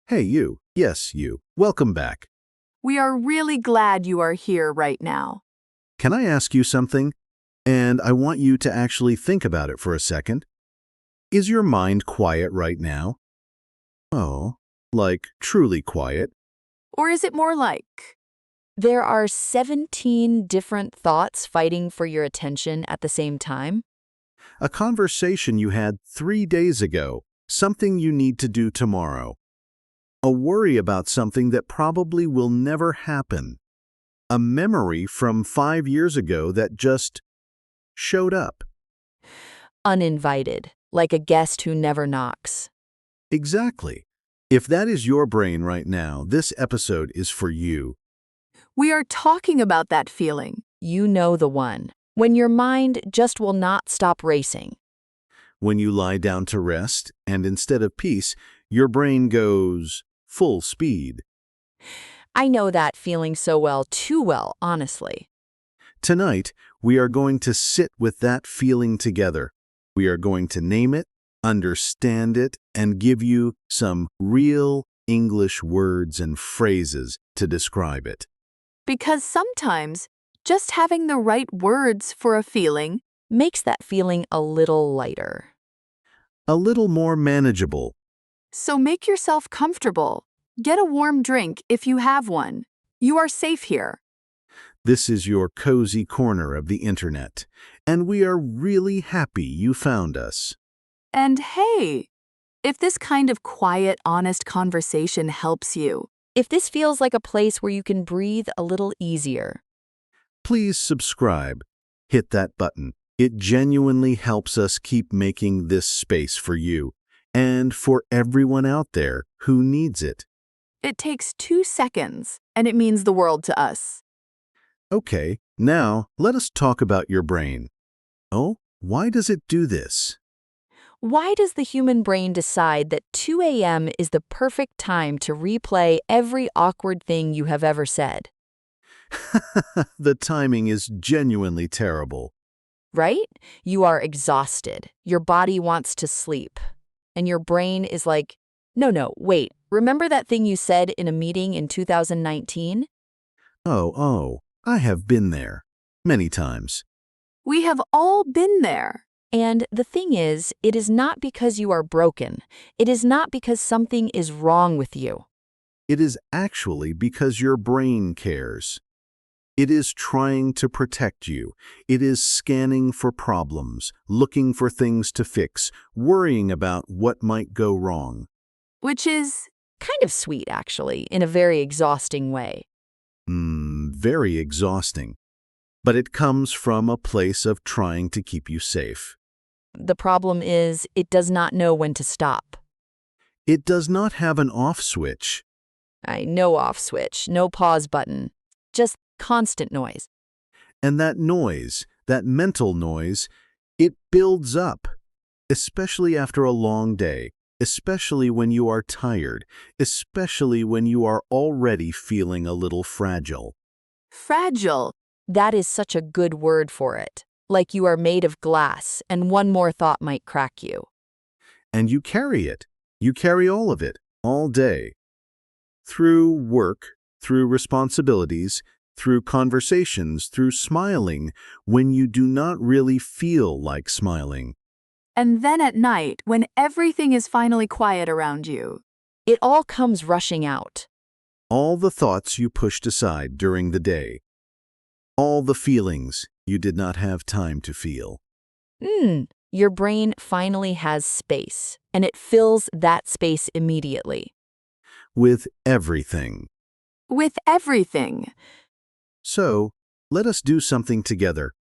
Hey, you. Yes, you. Welcome back. We are really glad you are here right now. Can I ask you something? And I want you to actually think about it for a second. Is your mind quiet right now? Oh, like truly quiet? Or is it more like, There are 17 different thoughts fighting for your attention at the same time. A conversation you had 3 days ago, something you need to do tomorrow. A worry about something that probably will never happen. A memory from 5 years ago that just showed up. Uninvited, like a guest who never knocks. Exactly. If that is your brain right now, this episode is for you. we are talking about that feeling. You know the one. When your mind just will not stop racing. When you lie down to rest, and instead of peace, your brain goes full speed. I know that feeling so well, too well, honestly. Tonight, we are going to sit with that feeling together. We are going to name it, understand it, and give you some real English words and phrases to describe it. Because sometimes just having the right words for a feeling, Makes that feeling a little lighter. A little more manageable. so make yourself comfortable. Get a warm drink if you have one. You are safe here. This is your cozy corner of the internet, and we are really happy you found us. And hey, if this kind of quiet, honest conversation helps you, If this feels like a place where you can breathe a little easier. Please subscribe. Hit that button. It genuinely helps us keep making this space for you and for everyone out there who needs it. it takes 2 seconds, and it means the world to us. Okay, now let us talk about your brain. Oh, why does it do this? Why does the human brain decide that 2 a.m. is the perfect time to replay every awkward thing you have ever said? The timing is genuinely terrible. Right? You are exhausted. Your body wants to sleep. And your brain is like, no, wait. Remember that thing you said in a meeting in 2019? Oh, I have been there. Many times. We have all been there. And the thing is, it is not because you are broken. It is not because something is wrong with you. It is actually because your brain cares. It is trying to protect you. It is scanning for problems, looking for things to fix, worrying about what might go wrong. Which is, Kind of sweet, actually, in a very exhausting way. Very exhausting. But it comes from a place of trying to keep you safe. The problem is, it does not know when to stop. It does not have an off switch. No off switch, no pause button, just constant noise. And that noise, that mental noise, it builds up, especially after a long day, especially when you are tired, especially when you are already feeling a little fragile. fragile. That is such a good word for it. Like you are made of glass, and one more thought might crack you. And you carry it. You carry all of it, all day. Through work, through responsibilities, through conversations, through smiling, when you do not really feel like smiling. And then at night, when everything is finally quiet around you, It all comes rushing out. All the thoughts you pushed aside during the day. All the feelings you did not have time to feel. Your brain finally has space, and it fills that space immediately. With everything. with everything. So, let us do something together.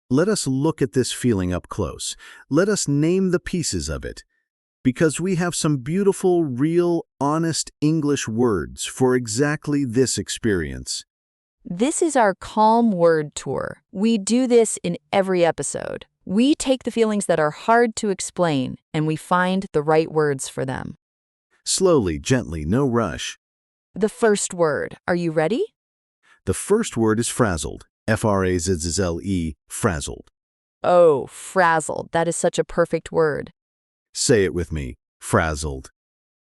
Let us look at this feeling up close. Let us name the pieces of it. Because we have some beautiful, real, honest English words for exactly this experience. This is our calm word tour. We do this in every episode. We take the feelings that are hard to explain, and we find the right words for them. Slowly, gently, no rush. The first word. Are you ready? The first word is frazzled. F-R-A-Z-Z-L-E, frazzled. Oh, frazzled. That is such a perfect word. Say it with me, frazzled.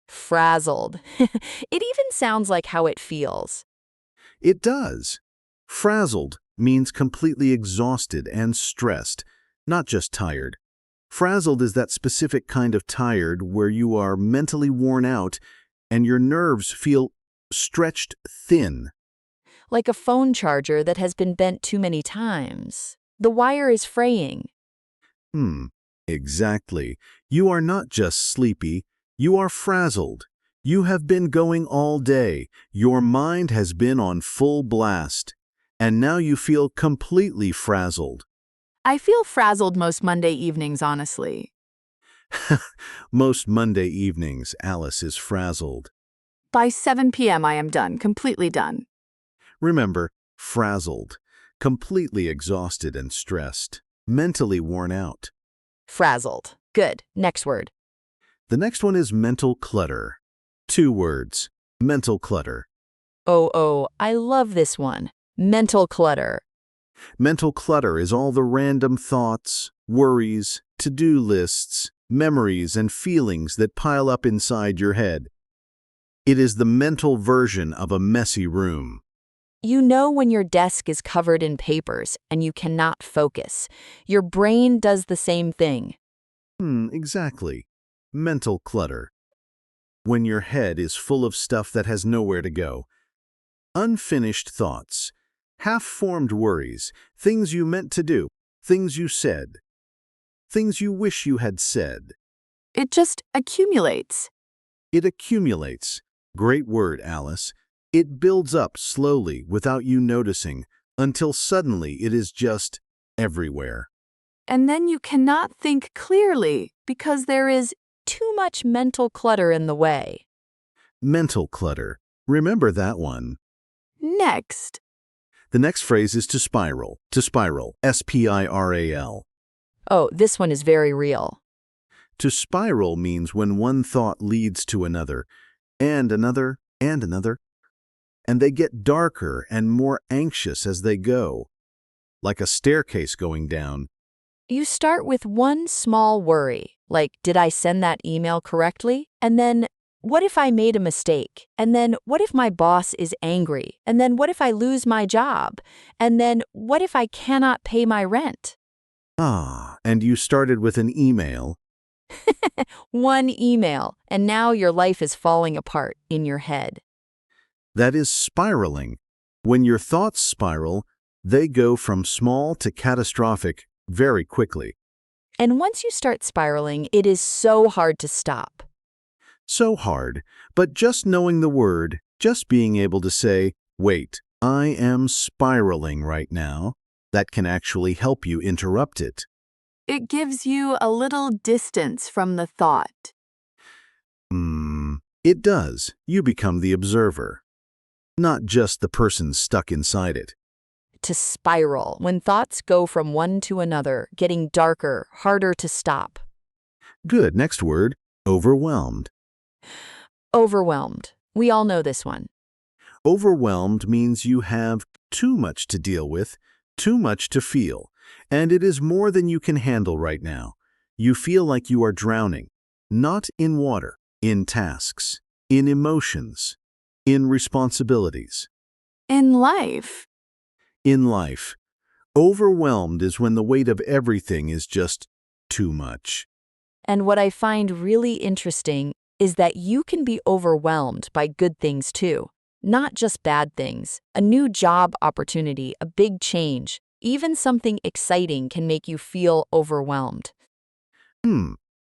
Frazzled. It even sounds like how it feels. It does. Frazzled means completely exhausted and stressed, not just tired. Frazzled is that specific kind of tired where you are mentally worn out and your nerves feel stretched thin. Like a phone charger that has been bent too many times. The wire is fraying. Hmm, exactly. You are not just sleepy, you are frazzled. You have been going all day. Your mind has been on full blast. And now you feel completely frazzled. I feel frazzled most Monday evenings, honestly. Most Monday evenings, Alice is frazzled. By 7 p.m., I am done, completely done. Remember, frazzled, completely exhausted and stressed, mentally worn out. Frazzled. Good. Next word. The next one is mental clutter. 2 words, mental clutter. Oh, I love this one. Mental clutter. Mental clutter is all the random thoughts, worries, to-do lists, memories, and feelings that pile up inside your head. It is the mental version of a messy room. You know when your desk is covered in papers and you cannot focus. Your brain does the same thing. Exactly. Mental clutter. When your head is full of stuff that has nowhere to go. Unfinished thoughts, half-formed worries, things you meant to do, things you said, things you wish you had said. It just accumulates. It accumulates. Great word, Alice. It builds up slowly without you noticing until suddenly it is just everywhere. And then you cannot think clearly because there is Too much mental clutter in the way. Mental clutter. Remember that one. next. The next phrase is to spiral. To spiral. S-P-I-R-A-L. Oh, this one is very real. To spiral means when one thought leads to another, and another, and another, and they get darker and more anxious as they go, like a staircase going down. You start with one small worry, like, did I send that email correctly? And then, what if I made a mistake? And then, what if my boss is angry? And then, what if I lose my job? And then, what if I cannot pay my rent? And you started with an email. One email, and now your life is falling apart in your head. That is spiraling. When your thoughts spiral, they go from small to catastrophic very quickly. And once you start spiraling, it is so hard to stop. So hard, but just knowing the word, just being able to say, wait, I am spiraling right now, that can actually help you interrupt it. It gives you a little distance from the thought. It does. You become the observer, not just the person stuck inside it. To spiral, when thoughts go from one to another, getting darker, harder to stop. Good. Next word, overwhelmed. Overwhelmed. We all know this one. Overwhelmed means you have too much to deal with, too much to feel, and it is more than you can handle right now. You feel like you are drowning, not in water, in tasks, in emotions, in responsibilities. In life, In life, overwhelmed is when the weight of everything is just too much. And what I find really interesting is that you can be overwhelmed by good things too, not just bad things. A new job opportunity, a big change, even something exciting can make you feel overwhelmed.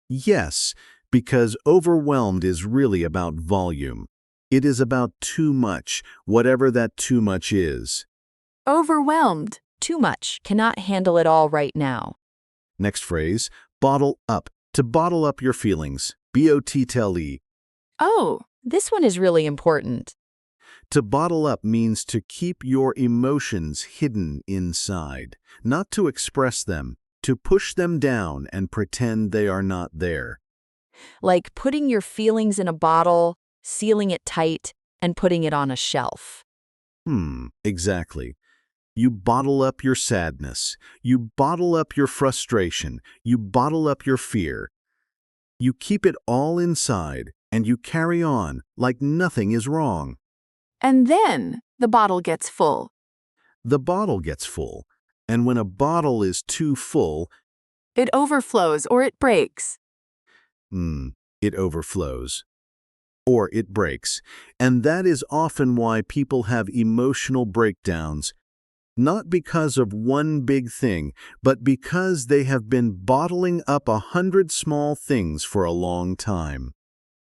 Yes, because overwhelmed is really about volume. It is about too much, whatever that too much is. overwhelmed. Too much, cannot handle it all right now. Next phrase, bottle up. To bottle up your feelings. B-O-T-T-L-E. Oh, This one is really important. To bottle up means to keep your emotions hidden inside, not to express them, to push them down and pretend they are not there. Like putting your feelings in a bottle, sealing it tight, and putting it on a shelf. Exactly. You bottle up your sadness. You bottle up your frustration. You bottle up your fear. You keep it all inside, and you carry on like nothing is wrong. And then the bottle gets full. The bottle gets full, and when a bottle is too full, It overflows or it breaks. it overflows. Or it breaks, and that is often why people have emotional breakdowns, not because of one big thing, but because they have been bottling up 100 small things for a long time.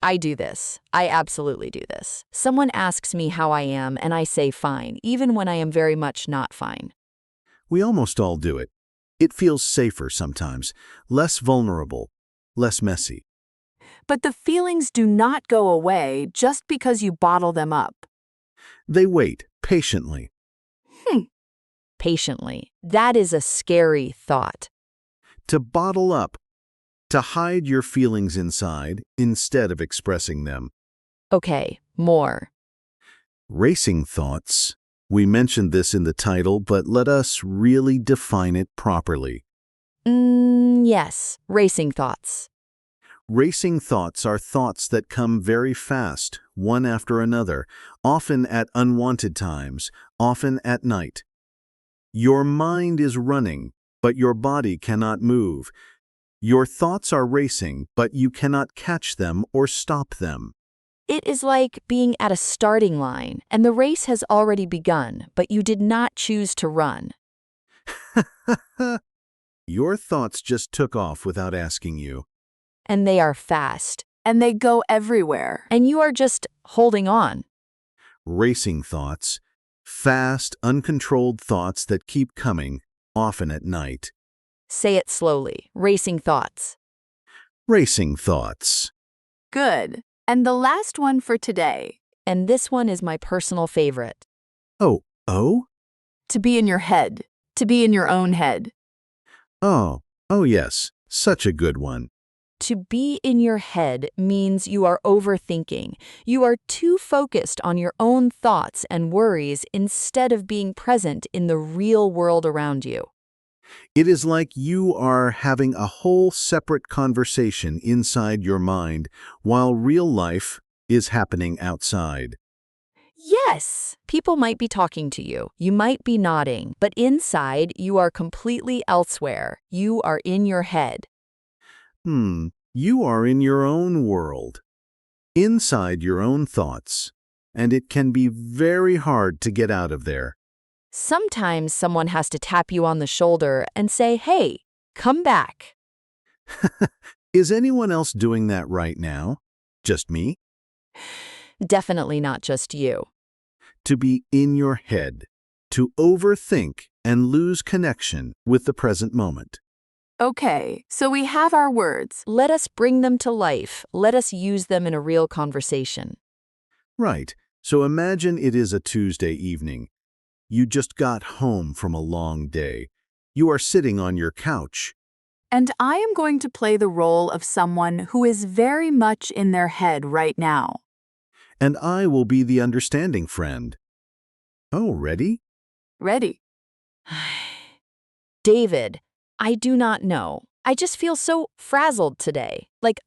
I do this. I absolutely do this. Someone asks me how I am, and I say fine, even when I am very much not fine. We almost all do it. It feels safer sometimes, less vulnerable, less messy. But the feelings do not go away just because you bottle them up. They wait patiently. Patiently. That is a scary thought. To bottle up, to hide your feelings inside instead of expressing them. Okay, more. Racing thoughts. We mentioned this in the title, but let us really define it properly. Yes, racing thoughts. Racing thoughts are thoughts that come very fast, one after another, often at unwanted times, often at night. Your mind is running, but your body cannot move. Your thoughts are racing, but you cannot catch them or stop them. It is like being at a starting line, and the race has already begun, but you did not choose to run. Your thoughts just took off without asking you. And they are fast, And they go everywhere. and you are just holding on. Racing thoughts, fast, uncontrolled thoughts that keep coming, often at night. Say it slowly. Racing thoughts. Racing thoughts. Good. And the last one for today. And this one is my personal favorite. Oh, To be in your head. To be in your own head. oh, yes, such a good one. To be in your head means you are overthinking. You are too focused on your own thoughts and worries instead of being present in the real world around you. It is like you are having a whole separate conversation inside your mind while real life is happening outside. Yes, people might be talking to you. You might be nodding, but inside you are completely elsewhere. You are in your head. You are in your own world, inside your own thoughts, and it can be very hard to get out of there. Sometimes someone has to tap you on the shoulder and say, "Hey, come back." Is anyone else doing that right now? Just me? Definitely not just you. To be in your head, to overthink and lose connection with the present moment. Okay, so we have our words. Let us bring them to life. Let us use them in a real conversation. Right, so imagine it is a Tuesday evening. You just got home from a long day. You are sitting on your couch. And I am going to play the role of someone who is very much in their head right now. And I will be the understanding friend. Oh, ready? Ready? David, I do not know. I just feel so frazzled today, like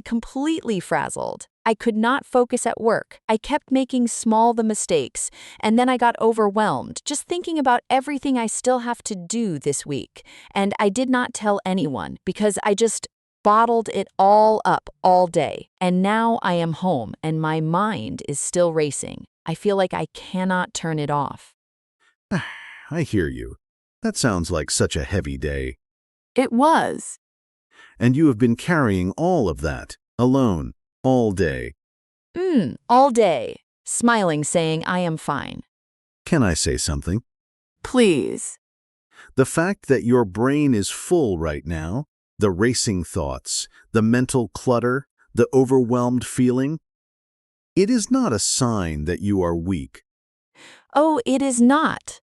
completely frazzled. I could not focus at work. I kept making the mistakes, and then I got overwhelmed just thinking about everything I still have to do this week. And I did not tell anyone because I just bottled it all up all day. And now I am home and my mind is still racing. I feel like I cannot turn it off. I hear you. That sounds like such a heavy day. It was. And you have been carrying all of that, alone, all day. All day, smiling, saying I am fine. Can I say something? Please. The fact that your brain is full right now, the racing thoughts, the mental clutter, the overwhelmed feeling, it is not a sign that you are weak. Oh, it is not.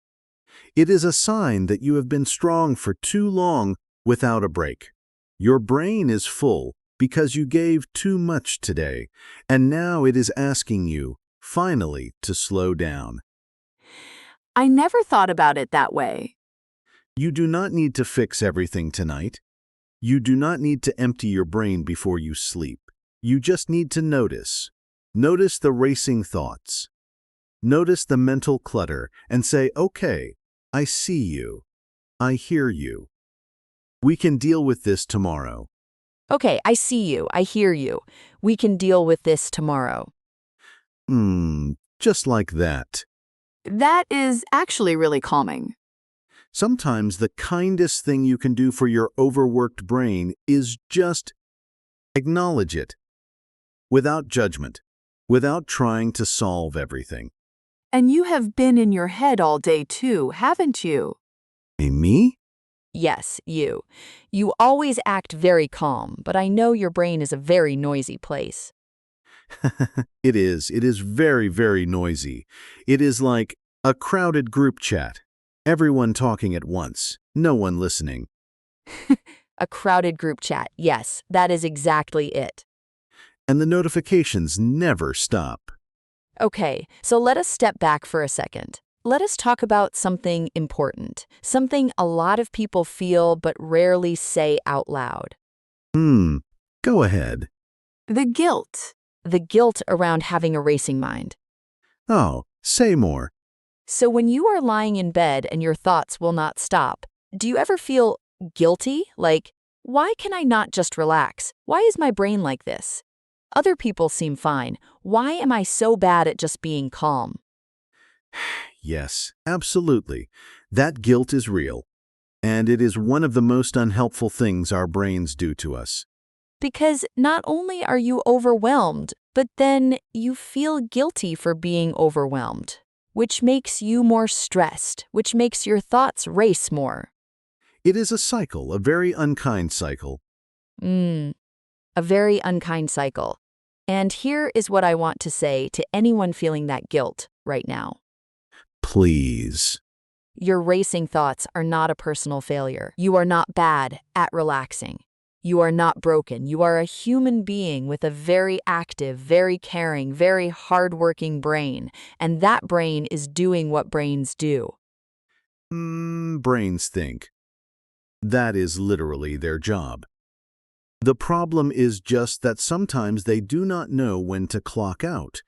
It is a sign that you have been strong for too long without a break. Your brain is full because you gave too much today, and now it is asking you, finally, to slow down. I never thought about it that way. You do not need to fix everything tonight. You do not need to empty your brain before you sleep. You just need to notice. Notice the racing thoughts. Notice the mental clutter and say, okay, I see you. I hear you. We can deal with this tomorrow. Okay, I see you. I hear you. We can deal with this tomorrow. Just like that. That is actually really calming. Sometimes the kindest thing you can do for your overworked brain is just acknowledge it. Without judgment. Without trying to solve everything. And you have been in your head all day too, haven't you? Hey, me? Yes, you. You always act very calm, but I know your brain is a very noisy place. It is. It is very, very noisy. It is like a crowded group chat. Everyone talking at once. No one listening. A crowded group chat. Yes, that is exactly it. And the notifications never stop. Okay, so let us step back for a second. Let us talk about something important, something a lot of people feel but rarely say out loud. Go ahead. The guilt. The guilt around having a racing mind. Oh, say more. So when you are lying in bed and your thoughts will not stop, do you ever feel guilty? Like, why can I not just relax? Why is my brain like this? Other people seem fine. Why am I so bad at just being calm? Yes, absolutely. That guilt is real. And it is one of the most unhelpful things our brains do to us. Because not only are you overwhelmed, but then you feel guilty for being overwhelmed, which makes you more stressed, which makes your thoughts race more. It is a cycle, a very unkind cycle. A very unkind cycle. And here is what I want to say to anyone feeling that guilt right now. Please. Your racing thoughts are not a personal failure. You are not bad at relaxing. You are not broken. You are a human being with a very active, very caring, very hardworking brain. And that brain is doing what brains do. Brains think. That is literally their job. The problem is just that sometimes they do not know when to clock out.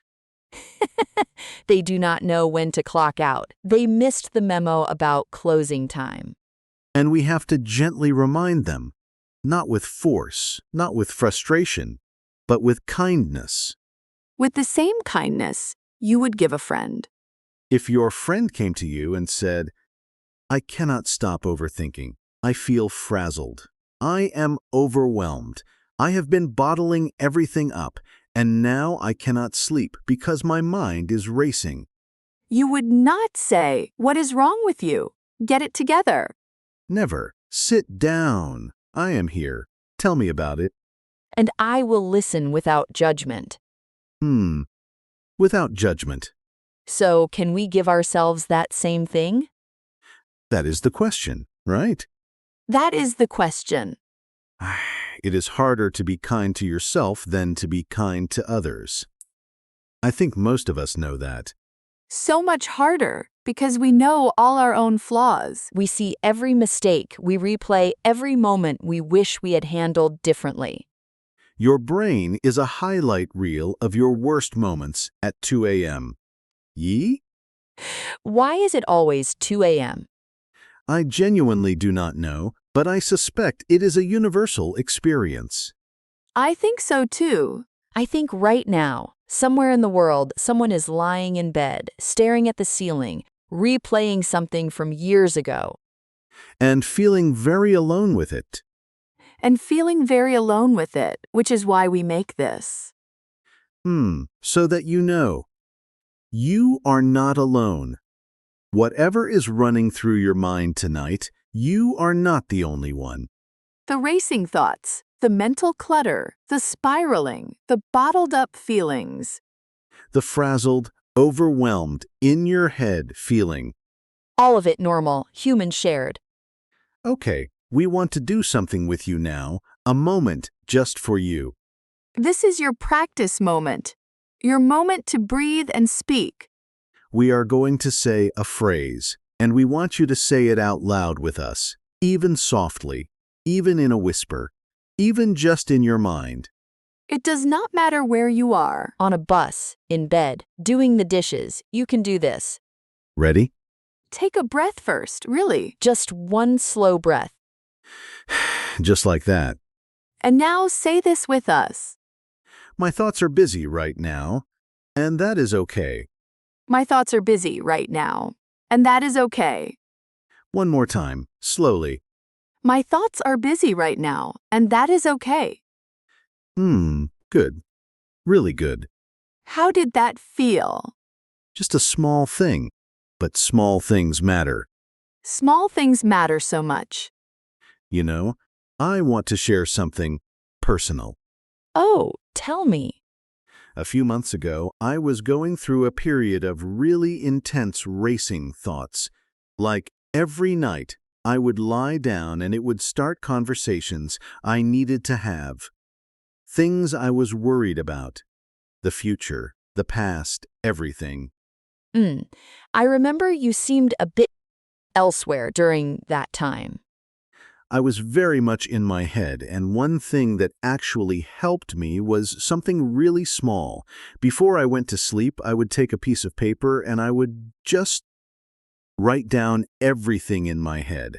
They do not know when to clock out. They missed the memo about closing time. And we have to gently remind them, not with force, not with frustration, but with kindness. With the same kindness you would give a friend. If your friend came to you and said, I cannot stop overthinking. I feel frazzled. I am overwhelmed. I have been bottling everything up, and now I cannot sleep because my mind is racing. You would not say, "What is wrong with you? Get it together." Never. Sit down. I am here. Tell me about it. And I will listen without judgment. Without judgment. So can we give ourselves that same thing? That is the question, right? That is the question. It is harder to be kind to yourself than to be kind to others. I think most of us know that. So much harder because we know all our own flaws. We see every mistake. We replay every moment we wish we had handled differently. Your brain is a highlight reel of your worst moments at 2 a.m. Yee? Why is it always 2 a.m.? I genuinely do not know, but I suspect it is a universal experience. I think so too. I think right now, somewhere in the world, someone is lying in bed, staring at the ceiling, replaying something from years ago. And feeling very alone with it. And feeling very alone with it, which is why we make this. So that you know. You are not alone. Whatever is running through your mind tonight, you are not the only one. The racing thoughts, the mental clutter, the spiraling, the bottled up feelings. The frazzled, overwhelmed, in your head feeling. All of it normal, human shared. Okay, we want to do something with you now, a moment just for you. This is your practice moment. Your moment to breathe and speak. We are going to say a phrase, and we want you to say it out loud with us, even softly, even in a whisper, even just in your mind. It does not matter where you are. On a bus, in bed, doing the dishes, you can do this. Ready? Take a breath first, really. Just one slow breath. Just like that. And now say this with us. My thoughts are busy right now, and that is okay. My thoughts are busy right now. And that is okay. One more time, slowly. My thoughts are busy right now. And that is okay. Good. Really good. How did that feel? Just a small thing, but small things matter. Small things matter so much. You know, I want to share something personal. Oh, tell me. A few months ago, I was going through a period of really intense racing thoughts. Like every night, I would lie down and it would start conversations I needed to have. Things I was worried about. The future, the past, everything. I remember you seemed a bit elsewhere during that time. I was very much in my head, and one thing that actually helped me was something really small. Before I went to sleep, I would take a piece of paper and I would just write down everything in my head.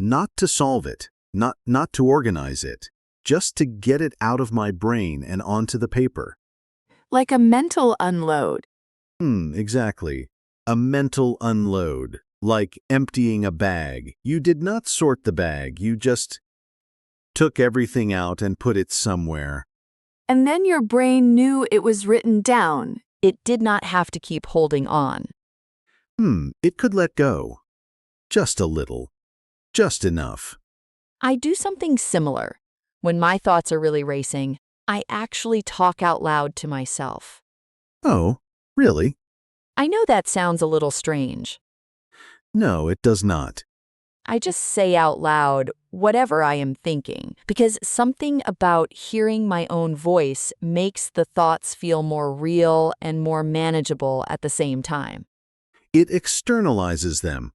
Not to solve it, not to organize it, just to get it out of my brain and onto the paper. Like a mental unload. Exactly. A mental unload. Like emptying a bag. You did not sort the bag, you just took everything out and put it somewhere. And then your brain knew it was written down. It did not have to keep holding on. It could let go. Just a little. Just enough. I do something similar. When my thoughts are really racing, I actually talk out loud to myself. Oh, really? I know that sounds a little strange. No, it does not. I just say out loud whatever I am thinking, because something about hearing my own voice makes the thoughts feel more real and more manageable at the same time. It externalizes them.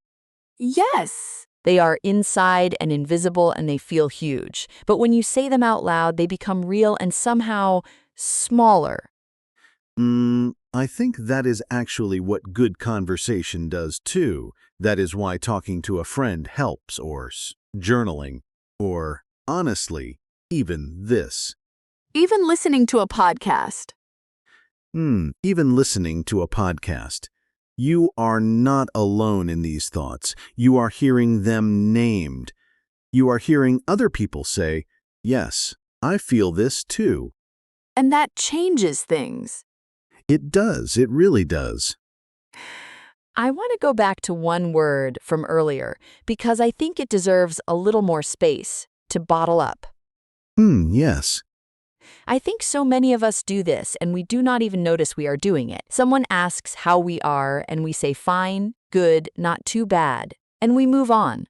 Yes. They are inside and invisible and they feel huge. But when you say them out loud, they become real and somehow smaller. I think that is actually what good conversation does too. That is why talking to a friend helps, or journaling, or, honestly, even this. Even listening to a podcast. Even listening to a podcast. You are not alone in these thoughts. You are hearing them named. You are hearing other people say, yes, I feel this too. And that changes things. It does. It really does. I want to go back to one word from earlier because I think it deserves a little more space to bottle up. Yes. I think so many of us do this and we do not even notice we are doing it. Someone asks how we are and we say fine, good, not too bad, and we move on.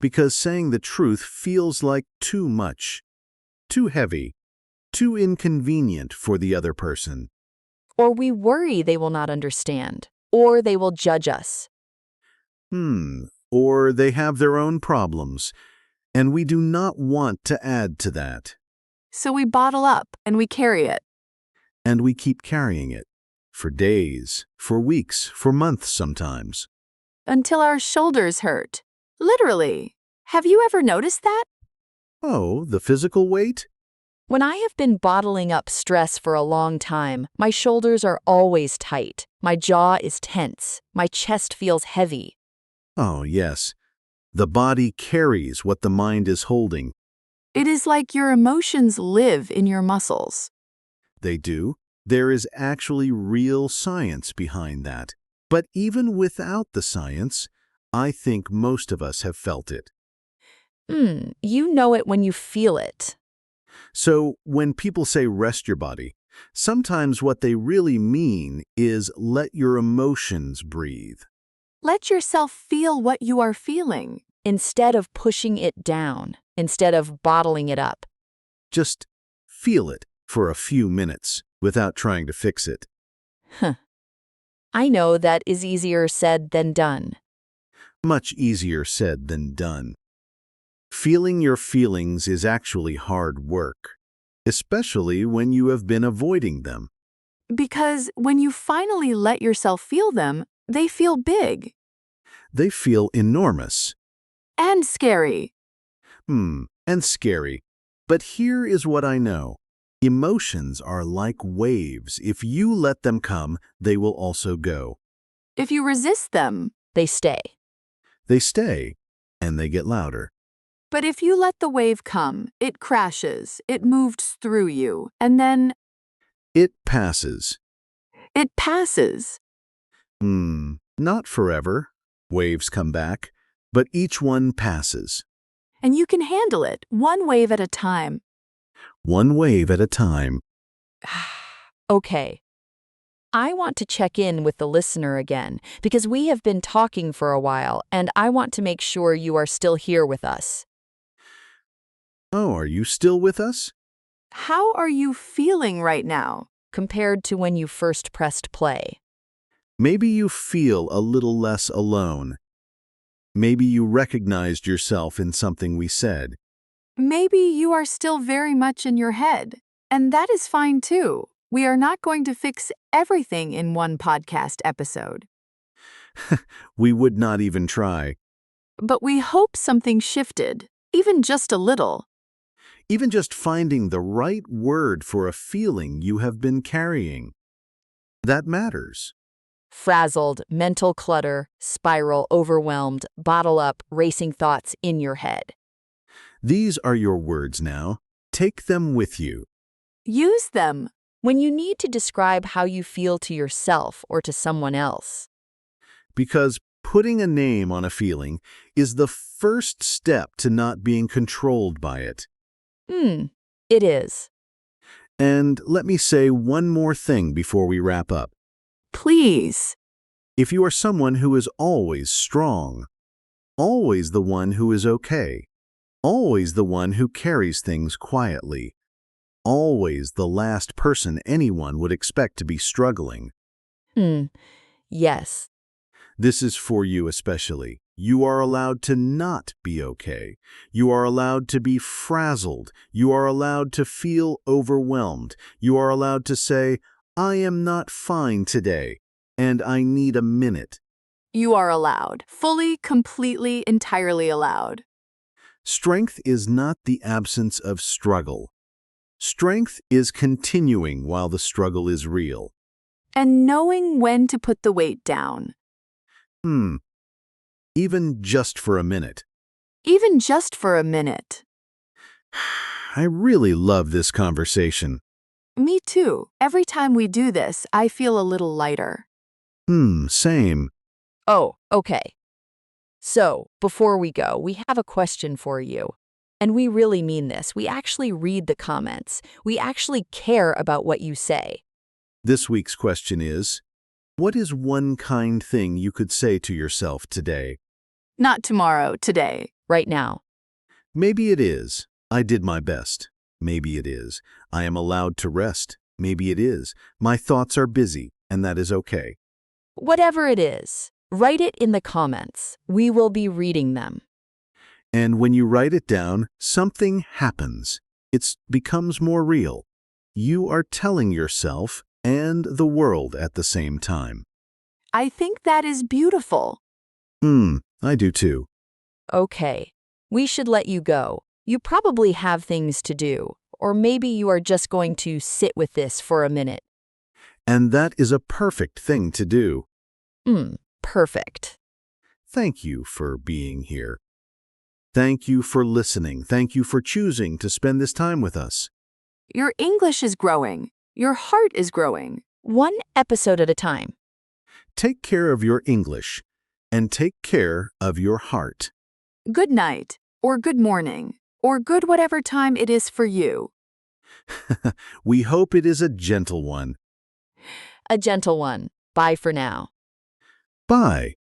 Because saying the truth feels like too much, too heavy, too inconvenient for the other person. Or we worry they will not understand, or they will judge us. Or they have their own problems, and we do not want to add to that. So we bottle up and we carry it. And we keep carrying it. For days, for weeks, for months sometimes. Until our shoulders hurt. Literally. Have you ever noticed that? Oh, the physical weight? When I have been bottling up stress for a long time, my shoulders are always tight. My jaw is tense. My chest feels heavy. Oh, yes. The body carries what the mind is holding. It is like your emotions live in your muscles. They do. There is actually real science behind that. But even without the science, I think most of us have felt it. You know it when you feel it. So when people say rest your body, sometimes what they really mean is let your emotions breathe. Let yourself feel what you are feeling. Instead of pushing it down, instead of bottling it up. Just feel it for a few minutes without trying to fix it. I know that is easier said than done. Much easier said than done. Feeling your feelings is actually hard work, especially when you have been avoiding them. Because when you finally let yourself feel them, they feel big They feel enormous. and scary. And scary. But here is what I know. Emotions are like waves. If you let them come, they will also go. If you resist them, They stay. They stay, and they get louder. but if you let the wave come, it crashes, it moves through you, and then It passes. it passes. Not forever. Waves come back, but each one passes. And you can handle it, one wave at a time. One wave at a time. Okay. I want to check in with the listener again because we have been talking for a while and I want to make sure you are still here with us. Oh, are you still with us? How are you feeling right now? Compared to when you first pressed play. Maybe you feel a little less alone. Maybe you recognized yourself in something we said. Maybe you are still very much in your head, and that is fine too. We are not going to fix everything in one podcast episode, We would not even try. but we hope something shifted, even just a little. Even just finding the right word for a feeling you have been carrying. That matters. Frazzled, mental clutter, spiral, overwhelmed, bottle up, racing thoughts in your head. These are your words now. Take them with you. Use them. When you need to describe how you feel to yourself or to someone else. Because putting a name on a feeling is the first step to not being controlled by it. It is. And let me say one more thing before we wrap up. Please. If you are someone who is always strong, always the one who is okay, always the one who carries things quietly, always the last person anyone would expect to be struggling, Yes. this is for you especially. You are allowed to not be okay. You are allowed to be frazzled. You are allowed to feel overwhelmed. You are allowed to say, I am not fine today, and I need a minute. You are allowed. Fully, completely, entirely allowed. Strength is not the absence of struggle. Strength is continuing while the struggle is real. And knowing when to put the weight down. Even just for a minute. Even just for a minute. I really love this conversation. Me too. Every time we do this, I feel a little lighter. Same. Oh, okay. So, before we go, we have a question for you. And we really mean this. We actually read the comments. We actually care about what you say. This week's question is, what is one kind thing you could say to yourself today? Not tomorrow, today. Right now. Maybe it is, I did my best. Maybe it is, I am allowed to rest. Maybe it is, my thoughts are busy, and that is okay. Whatever it is, write it in the comments. We will be reading them. And when you write it down, something happens. It becomes more real. You are telling yourself and the world at the same time. I think that is beautiful. I do too. Okay. We should let you go. You probably have things to do. Or maybe you are just going to sit with this for a minute. And that is a perfect thing to do. Perfect. Thank you for being here. Thank you for listening. Thank you for choosing to spend this time with us. Your English is growing. Your heart is growing. One episode at a time. Take care of your English and take care of your heart. Good night, or good morning, or good whatever time it is for you. We hope it is a gentle one. A gentle one. Bye for now. Bye.